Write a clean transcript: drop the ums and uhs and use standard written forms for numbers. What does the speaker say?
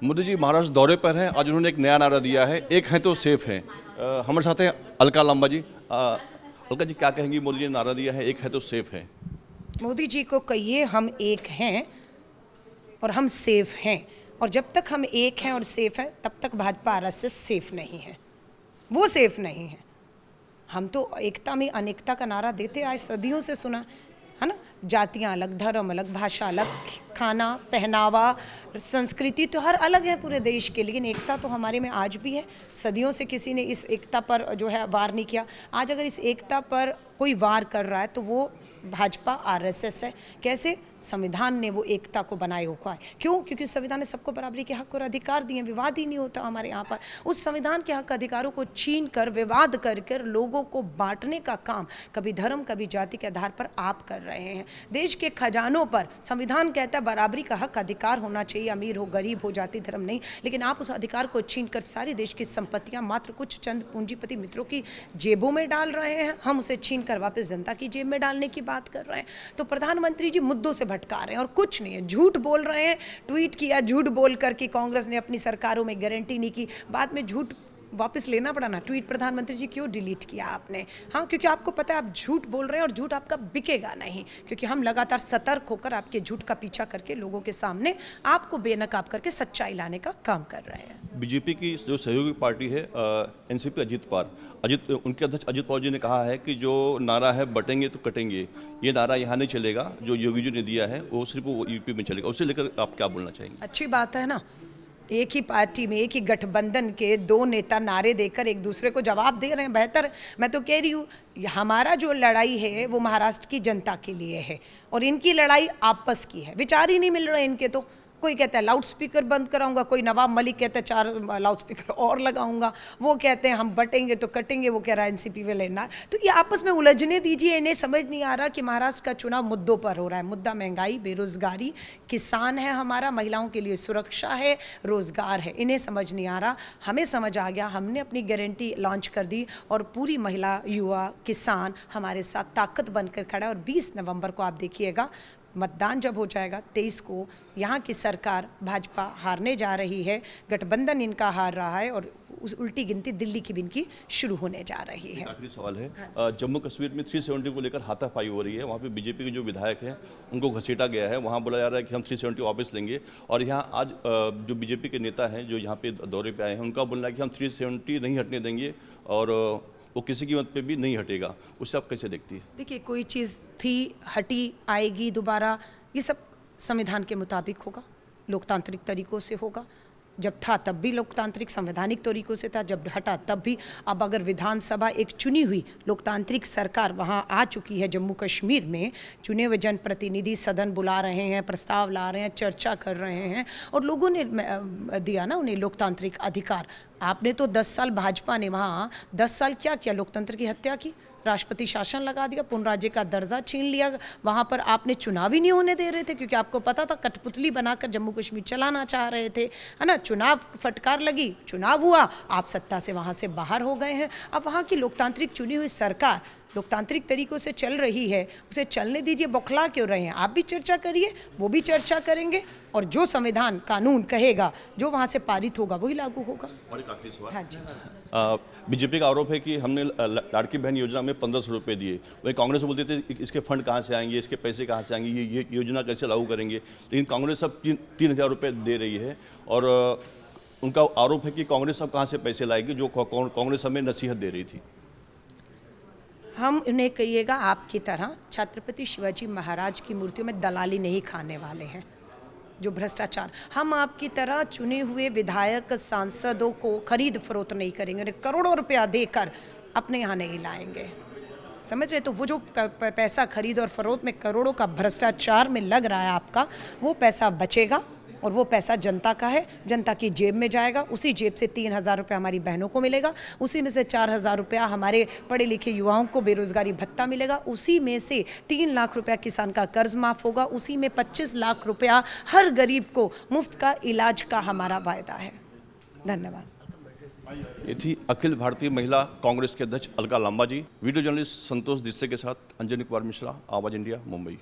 मोदी जी महाराष्ट्र दौरे पर हैं। आज उन्होंने एक नया नारा दिया है, एक है तो सेफ है। हमारे साथ हैं अलका लांबा जी। अलका जी, क्या कहेंगी? मोदी जी ने नारा दिया है, एक है तो सेफ है। मोदी जी को कहिए हम एक हैं और हम सेफ हैं, और जब तक हम एक हैं और सेफ हैं तब तक भाजपा आरएसएस सेफ नहीं है, वो सेफ नहीं है। हम तो एकता में अनेकता का नारा देते आए, सदियों से सुना है ना। जातियां अलग, धर्म अलग, भाषा अलग, खाना पहनावा संस्कृति तो हर अलग है पूरे देश के, लेकिन एकता तो हमारे में आज भी है। सदियों से किसी ने इस एकता पर जो है वार नहीं किया। आज अगर इस एकता पर कोई वार कर रहा है तो वो भाजपा आरएसएस है। कैसे? संविधान ने वो एकता को बनाए हुआ है। क्यों? क्योंकि संविधान ने सबको बराबरी के हक और अधिकार दिए। विवाद ही नहीं होता हमारे यहाँ पर। उस संविधान के हक अधिकारों को छीन कर, विवाद कर लोगों को बांटने का काम कभी धर्म कभी जाति के आधार पर आप कर रहे हैं। देश के खजानों पर संविधान कहता है बराबरी का हक अधिकार होना चाहिए, अमीर हो गरीब हो जाति धर्म नहीं, लेकिन आप उस अधिकार को छीन कर सारी देश की संपत्तियां मात्र कुछ चंद पूंजीपति मित्रों की जेबों में डाल रहे हैं। हम उसे छीन कर वापस जनता की जेब में डालने की बात कर रहे हैं। तो प्रधानमंत्री जी मुद्दों से भटका रहे हैं और कुछ नहीं है, झूठ बोल रहे हैं। ट्वीट किया झूठ बोल कर कि कांग्रेस ने अपनी सरकारों में गारंटी नहीं की, बाद में झूठ वापस लेना पड़ा ना। ट्वीट प्रधानमंत्री जी क्यों डिलीट किया आपने? हाँ, क्योंकि आपको पता है आप झूठ बोल रहे हैं और झूठ आपका बिकेगा नहीं, क्योंकि हम लगातार सतर्क होकर आपके झूठ का पीछा करके लोगों के सामने आपको बेनकाब करके सच्चाई लाने का काम कर रहे हैं। बीजेपी की जो सहयोगी पार्टी है एनसीपी, उनके अध्यक्ष अजित पवार जी ने कहा है कि जो नारा है बटेंगे तो कटेंगे, ये नारा यहाँ नहीं चलेगा। जो योगी जी ने दिया है वो सिर्फ यूपी में चलेगा। उससे लेकर आप क्या बोलना चाहेंगे? अच्छी बात है ना, एक ही पार्टी में एक ही गठबंधन के दो नेता नारे देकर एक दूसरे को जवाब दे रहे हैं, बेहतर। मैं तो कह रही हूँ हमारा जो लड़ाई है वो महाराष्ट्र की जनता के लिए है और इनकी लड़ाई आपस की है। विचार ही नहीं मिल रहे इनके। तो कोई कहता है लाउड स्पीकर बंद कराऊंगा, कोई नवाब मलिक कहता है 4 लाउड स्पीकर और लगाऊंगा, वो कहते हैं हम बटेंगे तो कटेंगे, वो कह रहा है एनसीपी में लेना। तो ये आपस में उलझने दीजिए। इन्हें समझ नहीं आ रहा कि महाराष्ट्र का चुनाव मुद्दों पर हो रहा है। मुद्दा महंगाई, बेरोजगारी, किसान है हमारा, महिलाओं के लिए सुरक्षा है, रोजगार है। इन्हें समझ नहीं आ रहा, हमें समझ आ गया। हमने अपनी गारंटी लॉन्च कर दी और पूरी महिला, युवा, किसान हमारे साथ ताकत बनकर खड़ा है। और 20 नवंबर को आप देखिएगा, मतदान जब हो जाएगा 23 को, यहाँ की सरकार भाजपा हारने जा रही है, गठबंधन इनका हार रहा है और उस उल्टी गिनती दिल्ली की भी इनकी शुरू होने जा रही है। आखिरी सवाल है, जम्मू कश्मीर में 370 को लेकर हाथापाई हो रही है। वहाँ पे बीजेपी के जो विधायक हैं उनको घसीटा गया है। वहाँ बोला जा रहा है कि हम 370 वापस लेंगे। और यहाँ आज जो बीजेपी के नेता हैं जो यहाँ पे दौरे पे आए हैं, उनका बोलना है कि हम 370 नहीं हटने देंगे और वो किसी कीमत पे भी नहीं हटेगा। उससे आप कैसे देखती है? देखिए, कोई चीज़ थी, हटी, आएगी दोबारा, ये सब संविधान के मुताबिक होगा, लोकतांत्रिक तरीकों से होगा। जब था तब भी लोकतांत्रिक संवैधानिक तरीकों से था, जब हटा तब भी। अब अगर विधानसभा एक चुनी हुई लोकतांत्रिक सरकार वहाँ आ चुकी है, जम्मू कश्मीर में चुने हुए जनप्रतिनिधि सदन बुला रहे हैं, प्रस्ताव ला रहे हैं, चर्चा कर रहे हैं और लोगों ने दिया ना उन्हें लोकतांत्रिक अधिकार। आपने तो 10 साल भाजपा ने वहाँ 10 साल क्या किया? लोकतंत्र की हत्या की, राष्ट्रपति शासन लगा दिया, पूर्ण राज्य का दर्जा छीन लिया। वहाँ पर आपने चुनाव ही नहीं होने दे रहे थे, क्योंकि आपको पता था कठपुतली बनाकर जम्मू कश्मीर चलाना चाह रहे थे, है ना। चुनाव फटकार लगी, चुनाव हुआ, आप सत्ता से वहाँ से बाहर हो गए हैं। अब वहाँ की लोकतांत्रिक चुनी हुई सरकार लोकतांत्रिक तरीकों से चल रही है, उसे चलने दीजिए। बौखला क्यों रहे हैं? आप भी चर्चा करिए, वो भी चर्चा करेंगे और जो संविधान कानून कहेगा, जो वहाँ से पारित होगा वही लागू होगा। और एक आखिरी सवाल। हाँ जी। बीजेपी का आरोप है कि हमने लाड़की बहन योजना में 1500 रुपये दिए। वही कांग्रेस बोलते थे इसके फंड कहाँ से आएंगे, इसके पैसे कहाँ से आएंगे, ये योजना कैसे लागू करेंगे। लेकिन कांग्रेस अब 3000 रुपये दे रही है और उनका आरोप है कि कांग्रेस अब कहाँ से पैसे लाएगी, जो कांग्रेस हमें नसीहत दे रही थी। हम उन्हें कहिएगा, आपकी तरह छत्रपति शिवाजी महाराज की मूर्तियों में दलाली नहीं खाने वाले हैं, जो भ्रष्टाचार। हम आपकी तरह चुने हुए विधायक सांसदों को खरीद फरोख्त नहीं करेंगे, उन्हें करोड़ों रुपया देकर अपने यहाँ नहीं लाएंगे, समझ रहे? तो वो जो पैसा खरीद और फरोख्त में करोड़ों का भ्रष्टाचार में लग रहा है आपका, वो पैसा बचेगा और वो पैसा जनता का है, जनता की जेब में जाएगा। उसी जेब से 3000 रुपया हमारी बहनों को मिलेगा, उसी में से 4000 रुपया हमारे पढ़े लिखे युवाओं को बेरोजगारी भत्ता मिलेगा, उसी में से 3 लाख रुपया किसान का कर्ज माफ होगा, उसी में 25 लाख रुपया हर गरीब को मुफ्त का इलाज का हमारा वायदा है। धन्यवाद। ये थी अखिल भारतीय महिला कांग्रेस के अध्यक्ष अलका लांबा जी। वीडियो जर्नलिस्ट संतोष दिस्से के साथ अंजनी कुमार मिश्रा, आवाज इंडिया, मुंबई।